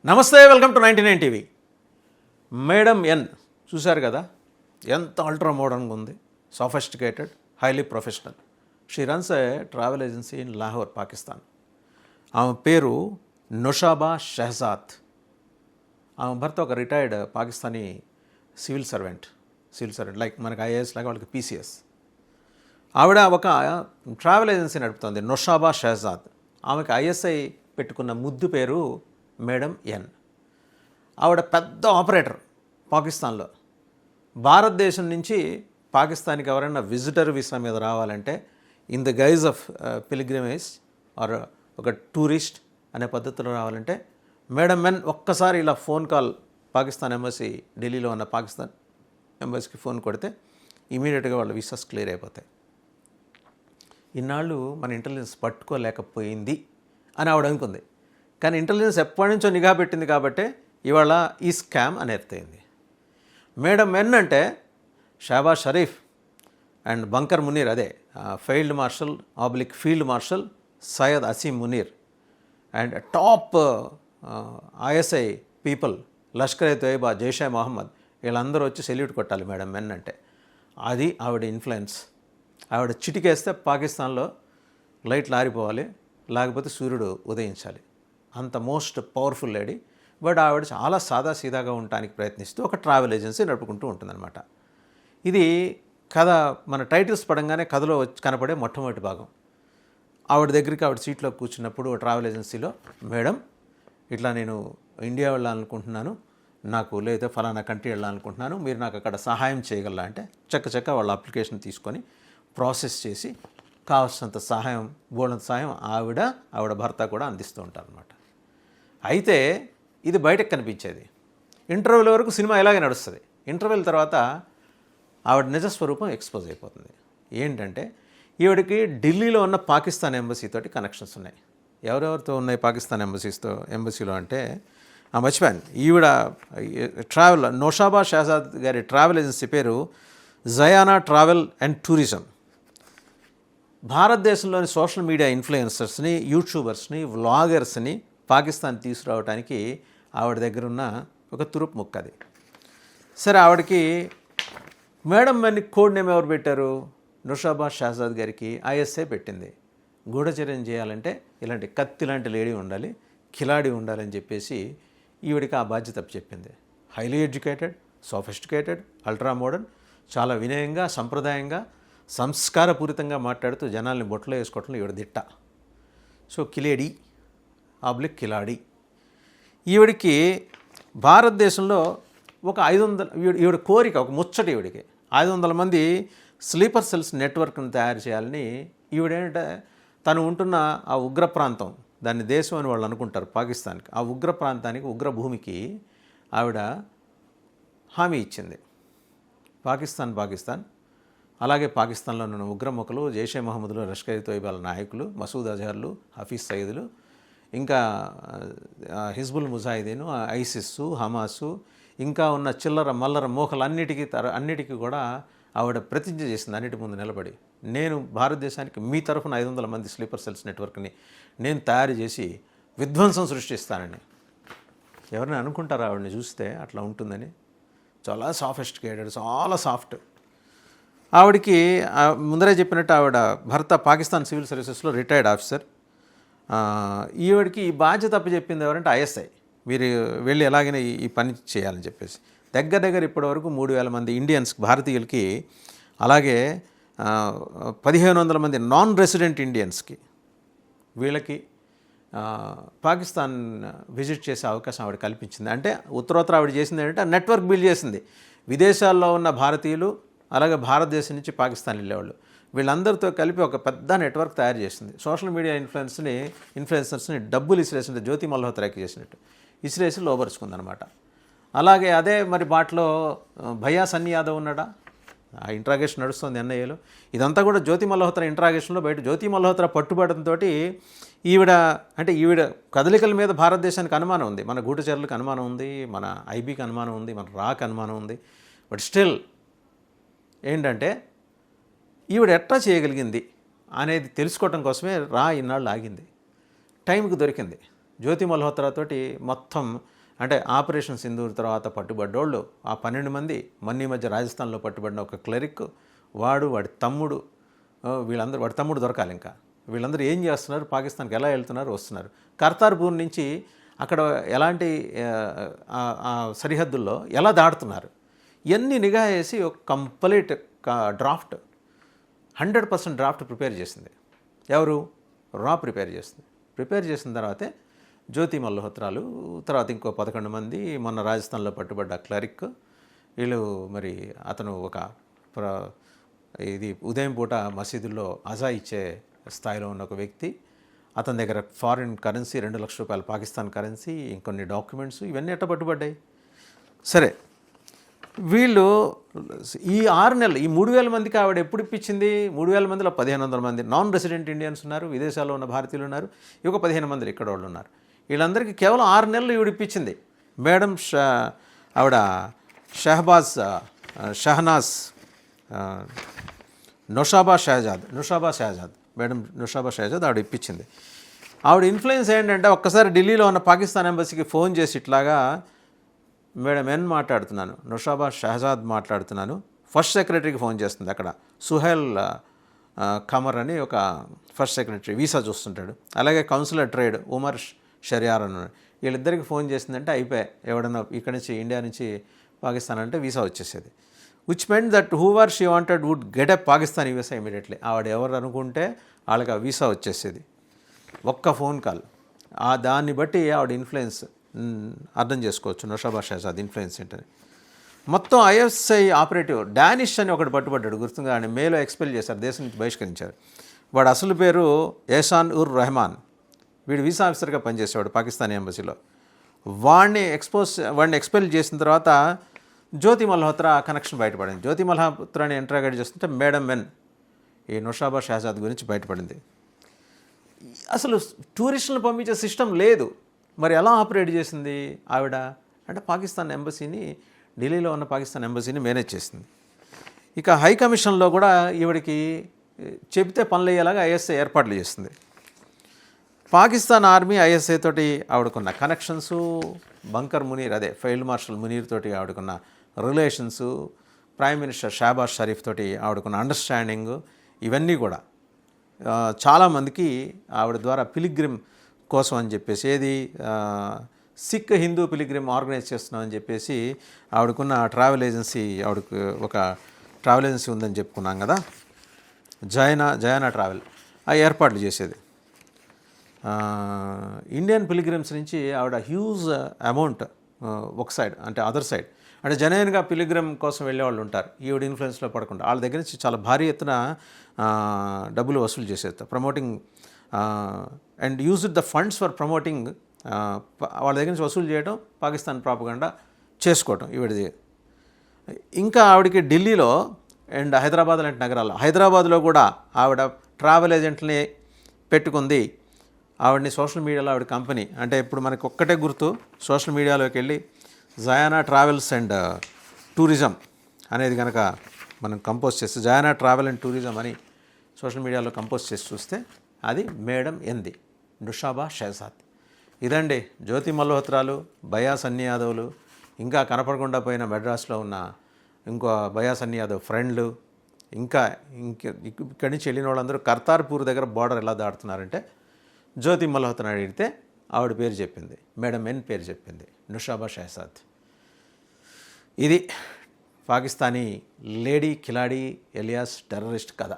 నమస్తే, welcome to 99 TV. Madam ఎన్ చూశారు కదా, ఎంత అల్ట్రా మోడర్న్గా ఉంది, sophisticated, highly professional. She runs A travel agency in Lahore, Pakistan. ఆమె పేరు నొషాబా షెహజాద్. ఆమె భర్త ఒక retired Pakistani civil servant like మనకి ఐఏఎస్ లాగా వాళ్ళకి పీసీఎస్. ఆవిడ ఒక ట్రావెల్ ఏజెన్సీ నడుపుతుంది, నొషాబా షెహజాద్. ఆమెకి ఐఎస్ఐ పెట్టుకున్న ముద్దు పేరు మేడం ఎన్. ఆవిడ పెద్ద ఆపరేటర్ పాకిస్తాన్లో. భారతదేశం నుంచి పాకిస్తాన్కి ఎవరైనా విజిటర్ వీసా మీద రావాలంటే in the guise of pilgrimage or ఒక టూరిస్ట్ అనే పద్ధతిలో రావాలంటే మేడం ఎన్ ఒక్కసారి ఇలా ఫోన్ కాల్ పాకిస్తాన్ ఎంబసీ, ఢిల్లీలో ఉన్న పాకిస్తాన్ ఎంబసీకి ఫోన్ కొడితే ఇమీడియట్గా వాళ్ళ వీసాస్ క్లియర్ అయిపోతాయి. ఇన్నాళ్ళు మన ఇంటెలిజెన్స్ పట్టుకోలేకపోయింది అని ఆవిడ అనుకుంది. కానీ ఇంటెలిజెన్స్ ఎప్పటి నుంచో నిఘా పెట్టింది కాబట్టి ఇవాళ ఈ స్కామ్ అనేర్తయింది. మేడం ఎన్ అంటే షహబాజ్ షరీఫ్ అండ్ బంకర్ మునీర్, అదే field marshal Syed Asim Munir and top ISI people, Lashkar e Taiba, Jaish e Mohammed, వీళ్ళందరూ వచ్చి సెల్యూట్ కొట్టాలి మేడం ఎన్ అంటే. అది ఆవిడ ఇన్ఫ్లుయెన్స్. ఆవిడ చిటికేస్తే పాకిస్తాన్లో లైట్లు ఆరిపోవాలి, లేకపోతే సూర్యుడు ఉదయించాలి. అంత మోస్ట్ పవర్ఫుల్ లేడీ. బట్ ఆవిడ చాలా సాదాసీదాగా ఉండటానికి ప్రయత్నిస్తూ ఒక ట్రావెల్ ఏజెన్సీ నడుపుకుంటూ ఉంటుందన్నమాట. ఇది కథ మన టైటిల్స్ పడంగానే కథలో కనపడే మొట్టమొదటి భాగం. ఆవిడ దగ్గరికి ఆవిడ సీట్లో కూర్చున్నప్పుడు ట్రావెల్ ఏజెన్సీలో, మేడం ఇట్లా నేను ఇండియా వెళ్ళాలనుకుంటున్నాను, నాకు లేదా ఫలానా కంట్రీ వెళ్ళాలనుకుంటున్నాను, మీరు నాకు అక్కడ సహాయం చేయగలరా అంటే చక్క వాళ్ళ అప్లికేషన్ తీసుకొని ప్రాసెస్ చేసి కావాల్సినంత సహాయం, బోల్డంత సహాయం ఆవిడ భర్త కూడా అందిస్తూ ఉంటారు అన్నమాట. అయితే ఇది బయటకు కనిపించేది. ఇంటర్వ్యూల వరకు సినిమా ఇలాగే నడుస్తుంది. ఇంటర్వ్యూల తర్వాత ఆవిడ నిజస్వరూపం ఎక్స్పోజ్ అయిపోతుంది. ఏంటంటే ఈవిడికి ఢిల్లీలో ఉన్న పాకిస్తాన్ ఎంబసీతోటి కనెక్షన్స్ ఉన్నాయి. ఎవరెవరితో ఉన్నాయి పాకిస్తాన్ ఎంబసీలో అంటే మర్చిపోయాను. ఈవిడ నొషాబా షెహజాద్ గారి ట్రావెల్ ఏజెన్సీ పేరు జయానా ట్రావెల్ అండ్ టూరిజం. భారతదేశంలోని సోషల్ మీడియా ఇన్ఫ్లుయెన్సర్స్ని, యూట్యూబర్స్ని, వ్లాగర్స్ని పాకిస్తాన్ తీసుకురావడానికి ఆవిడ దగ్గర ఉన్న ఒక తురుపు ముక్క అది. సరే, ఆవిడకి మేడం అని కోడ్ నేమ్ ఎవరు పెట్టారు? నొషాబా షెహజాద్ గారికి ఐఎస్ఐ పెట్టింది. గూఢచర్యం చేయాలంటే ఇలాంటి కత్తి లాంటి లేడీ ఉండాలి, కిలాడి ఉండాలని చెప్పేసి ఈవిడికి ఆ బాధ్యత చెప్పింది. Highly educated, sophisticated, ultra modern, చాలా వినయంగా, సంప్రదాయంగా, సంస్కారపూరితంగా మాట్లాడుతూ జనాల్ని బొట్టలో వేసుకోవటంలో ఈవిడ దిట్ట. సో కిలాడి. ఈవిడికి భారతదేశంలో ఒక 500 ఈవిడ కోరిక, ఒక ముచ్చట ఈవిడికి 500 మంది స్లీపర్ సెల్స్ నెట్వర్క్ని తయారు చేయాలని. ఈవిడేంటంటే తను ఉంటున్న ఆ ఉగ్ర ప్రాంతం, దాన్ని దేశం అని వాళ్ళు అనుకుంటారు పాకిస్తాన్కి, ఆ ఉగ్ర ప్రాంతానికి, ఉగ్ర భూమికి ఆవిడ హామీ ఇచ్చింది. పాకిస్తాన్ అలాగే పాకిస్తాన్లో ఉన్న ఉగ్రముఖలు, జైషే మొహమ్మద్లు, లష్కర్ ఏ తోయిబాల నాయకులు, మసూద్ అజహర్లు, హఫీజ్ సయీద్లు, ఇంకా హిజ్బుల్ ముజాహిదీను, ఐసిస్సు, హమాసు, ఇంకా ఉన్న చిల్లర మల్లర మోకలు అన్నిటికీ కూడా ఆవిడ ప్రతిజ్ఞ చేసింది. అన్నిటి ముందు నిలబడి, నేను భారతదేశానికి మీ తరఫున 500 మంది స్లీపర్ సెల్స్ నెట్వర్క్ని నేను తయారు చేసి విధ్వంసం సృష్టిస్తానని. ఎవరైనా అనుకుంటారా ఆవిడని చూస్తే అట్లా ఉంటుందని? చాలా సోఫిస్టికేటెడ్, చాలా సాఫ్ట్. ఆవిడకి ముందరే చెప్పినట్టు ఆవిడ భర్త పాకిస్తాన్ సివిల్ సర్వీసెస్లో రిటైర్డ్ ఆఫీసర్. ఈవిడికి ఈ బాధ్యత అప్పచెప్పింది ఎవరంటే ఐఎస్ఐ. మీరు వెళ్ళి ఎలాగైనా ఈ పని చేయాలని చెప్పేసి దగ్గర ఇప్పటివరకు 3000 మంది ఇండియన్స్, భారతీయులకి, అలాగే 1500 మంది నాన్ రెసిడెంట్ ఇండియన్స్కి, వీళ్ళకి పాకిస్తాన్ విజిట్ చేసే అవకాశం ఆవిడ కల్పించింది. అంటే ఉత్తరోత్తర ఆవిడ చేసింది ఏంటంటే నెట్వర్క్ బిల్డ్ చేసింది. విదేశాల్లో ఉన్న భారతీయులు, అలాగే భారతదేశం నుంచి పాకిస్తాన్ వెళ్ళేవాళ్ళు, వీళ్ళందరితో కలిపి ఒక పెద్ద నెట్వర్క్ తయారు చేసింది. సోషల్ మీడియా ఇన్ఫ్లుయెన్సర్స్ని డబ్బులు ఇసిరేసింది, జ్యోతి మల్హోత్రాకి చేసినట్టు ఇసిరేసి లోపరుచుకుందనమాట. అలాగే అదే మరి బాటలో భయ్యా సన్నీ యాదవ్ ఉన్నాడా, ఆ ఇంట్రాగేషన్ నడుస్తుంది ఎన్ఐఏలో. ఇదంతా కూడా జ్యోతి మల్హోత్రా ఇంట్రాగేషన్లో బయట జ్యోతి మల్హోత్రా పట్టుబడంతో ఈవిడ కదలికల మీద భారతదేశానికి అనుమానం ఉంది, మన గూఢచర్యలకు అనుమానం ఉంది, మన ఐబీకి అనుమానం ఉంది, మన రాక్ అనుమానం ఉంది. బట్ స్టిల్ ఏంటంటే ఈవిడ ఎట్లా చేయగలిగింది అనేది తెలుసుకోవటం కోసమే ఇన్నాళ్ళు ఆగింది. టైంకి దొరికింది. జ్యోతి మల్హోత్రా తోటి మొత్తం అంటే ఆపరేషన్ సింధూర్ తర్వాత పట్టుబడ్డోళ్ళు ఆ 12 మంది మొన్న ఈ మధ్య రాజస్థాన్లో పట్టుబడిన ఒక క్లరిక్, వాడి తమ్ముడు, వీళ్ళందరూ వాడి తమ్ముడు దొరకాలి. ఇంకా వీళ్ళందరూ ఏం చేస్తున్నారు, పాకిస్తాన్కి ఎలా వెళ్తున్నారు, వస్తున్నారు, కర్తార్పూర్ నుంచి అక్కడ ఎలాంటి సరిహద్దుల్లో ఎలా దాడుతున్నారు, ఇవన్నీ నిఘా వేసి ఒక కంప్లీట్ డ్రాఫ్ట్ 100% డ్రాఫ్ట్ ప్రిపేర్ చేసింది. ఎవరు? రా ప్రిపేర్ చేసింది. ప్రిపేర్ చేసిన తర్వాతే జ్యోతి మల్హోత్రాలు, తర్వాత ఇంకో 11 మంది మొన్న రాజస్థాన్లో పట్టుబడ్డ క్లరిక్, వీళ్ళు మరి అతను ఒక ఇది ఉదయం పూట మసీదుల్లో అజా ఇచ్చే స్థాయిలో ఉన్న ఒక వ్యక్తి, అతని దగ్గర ఫారిన్ కరెన్సీ 2 లక్షల రూపాయలు పాకిస్తాన్ కరెన్సీ, ఇంకొన్ని డాక్యుమెంట్స్, ఇవన్నీ ఎట్ట పట్టుబడ్డాయి. సరే, వీళ్ళు ఈ 6 నెలలు ఈ 3,000 మందికి ఆవిడ ఎప్పుడు ఇప్పించింది? 3,000 మందిలో 1,500 మంది నాన్ రెసిడెంట్ ఇండియన్స్ ఉన్నారు, విదేశాల్లో ఉన్న భారతీయులు ఉన్నారు, ఇంకొక 15 మంది ఇక్కడ వాళ్ళు ఉన్నారు. వీళ్ళందరికీ కేవలం 6 నెలలు ఈవిడ ఇప్పించింది. మేడం ఆవిడ షహనాజ్ నౌషాబా షహజాద్ మేడం నౌషాబా షహజాద్ ఆవిడ ఇప్పించింది. ఆవిడ ఇన్ఫ్లుయెన్స్ ఏంటంటే ఒక్కసారి ఢిల్లీలో ఉన్న పాకిస్తాన్ ఎంబసీకి ఫోన్ చేసి ఇట్లాగా, మేడం ఎన్ మాట్లాడుతున్నాను, నౌషాబా షహజాద్ మాట్లాడుతున్నాను, ఫస్ట్ సెక్రటరీకి ఫోన్ చేస్తుంది. అక్కడ సుహైల్ ఖమర్ అని ఒక ఫస్ట్ సెక్రటరీ వీసా చూస్తుంటాడు, అలాగే కౌన్సిలర్ ట్రేడ్ ఉమర్ షరియార్ అన్నాడు, వీళ్ళిద్దరికి ఫోన్ చేసిందంటే అయిపోయాయి. ఎవడన్నా ఇక్కడ నుంచి ఇండియా నుంచి పాకిస్తాన్ అంటే వీసా వచ్చేసేది. Which meant that whoever she wanted would get a Pakistan visa immediately. ఆవిడ ఎవరు అనుకుంటే వాళ్ళకి ఆ వీసా వచ్చేసేది, ఒక్క ఫోన్ కాల్. దాన్ని బట్టి ఆవిడ ఇన్ఫ్లుయెన్స్ అర్థం చేసుకోవచ్చు, నౌషాబా షహజాద్ ఇన్ఫ్లుయెన్స్ ఏంటని. మొత్తం ఐఎస్ఐ ఆపరేటివ్ డానిష్ అని ఒకటి పట్టుబడ్డాడు, గుర్తుంగా ఆయన మేలో ఎక్స్పెల్ చేశారు, దేశం నుంచి బహిష్కరించారు. వాడు అసలు పేరు ఏషాన్ ఉర్ రెహమాన్, వీడు వీసా ఆఫీసర్గా పనిచేసేవాడు పాకిస్తాన్ ఎంబసీలో. వాడిని ఎక్స్పెల్ చేసిన తర్వాత జ్యోతి మల్హోత్రా కనెక్షన్ బయటపడింది. జ్యోతి మల్హోత్రాని ఇంటరాగేట్ చేస్తుంటే మేడం ఎన్ ఈ నౌషాబా షహజాద్ గురించి బయటపడింది. అసలు టూరిస్టులను పంపించే సిస్టమ్ లేదు, మరి ఎలా ఆపరేట్ చేసింది ఆవిడ అంటే పాకిస్తాన్ ఎంబసీని, ఢిల్లీలో ఉన్న పాకిస్తాన్ ఎంబసీని మేనేజ్ చేసింది. ఇక హై కమిషన్లో కూడా ఈవిడికి చెబితే పనులు అయ్యేలాగా ఐఎస్ఐ ఏర్పాట్లు చేస్తుంది. పాకిస్తాన్ ఆర్మీ ఐఎస్ఐ తోటి ఆవిడకున్న కనెక్షన్సు, బంకర్ మునీర్ అదే ఫీల్డ్ మార్షల్ మునీర్ తోటి ఆవిడకున్న relations, prime minister Shehbaz Sharif తోటి ఆవిడకున్న అండర్స్టాండింగ్, ఇవన్నీ కూడా చాలామందికి ఆవిడ ద్వారా పిలిగ్రిమ్ కోసం అని చెప్పేసి, ఏది సిక్ హిందూ పిలిగ్రిమ్ ఆర్గనైజ్ చేస్తున్నామని చెప్పేసి ఆవిడకున్న ట్రావెల్ ఏజెన్సీ, ఆవిడకు ఒక ట్రావెల్ ఏజెన్సీ ఉందని చెప్పుకున్నాం కదా, జయానా ట్రావెల్, ఆ ఏర్పాట్లు చేసేది. ఇండియన్ పిలిగ్రిమ్స్ నుంచి ఆవిడ హ్యూజ్ అమౌంట్ ఒక సైడ్ అంటే అదర్ సైడ్ అంటే జెన్యూన్గా పిలిగ్రిమ్ కోసం వెళ్ళేవాళ్ళు ఉంటారు, ఈవిడ ఇన్ఫ్లుయెన్స్లో పడకుండా వాళ్ళ దగ్గర నుంచి చాలా భారీ ఎత్తున డబ్బులు వసూలు చేసేది, promoting and used the funds for promoting, వాళ్ళ దగ్గర నుంచి వసూలు చేయడం, పాకిస్తాన్ ప్రాపగండా చేసుకోవటం ఈవిడది. ఇంకా ఆవిడకి ఢిల్లీలో అండ్ హైదరాబాద్ లాంటి నగరాల్లో, హైదరాబాద్లో కూడా ఆవిడ ట్రావెల్ ఏజెంట్ని పెట్టుకుంది. ఆవిడని సోషల్ మీడియాలో ఆవిడ కంపెనీ అంటే ఇప్పుడు మనకి ఒక్కటే గుర్తు, సోషల్ మీడియాలోకి వెళ్ళి జయానా ట్రావెల్స్ అండ్ టూరిజం అనేది కనుక మనం కంపోజ్ చేస్తే, జయానా ట్రావెల్ అండ్ టూరిజం అని సోషల్ మీడియాలో కంపోజ్ చేసి చూస్తే అది మేడం ఎంది నౌషాబా షహజాద్. ఇదండి జ్యోతి మల్హోత్రాలు, బయా సన్నీ యాదవ్లు, ఇంకా కనపడకుండా పోయిన మెడ్రాస్లో ఉన్న ఇంకో బయా సన్నీ యాదవ్ ఫ్రెండ్లు, ఇంకా ఇక్కడి నుంచి వెళ్ళిన వాళ్ళందరూ కర్తార్పూర్ దగ్గర బార్డర్ ఎలా దాటుతున్నారంటే జ్యోతి మల్హోత్రా అడిగితే ఆవిడ పేరు చెప్పింది, మేడం ఎన్ పేరు చెప్పింది, నౌషాబా షహజాద్. ఇది పాకిస్తానీ లేడీ కిలాడీ ఎలియాస్ టెర్రరిస్ట్ కథ.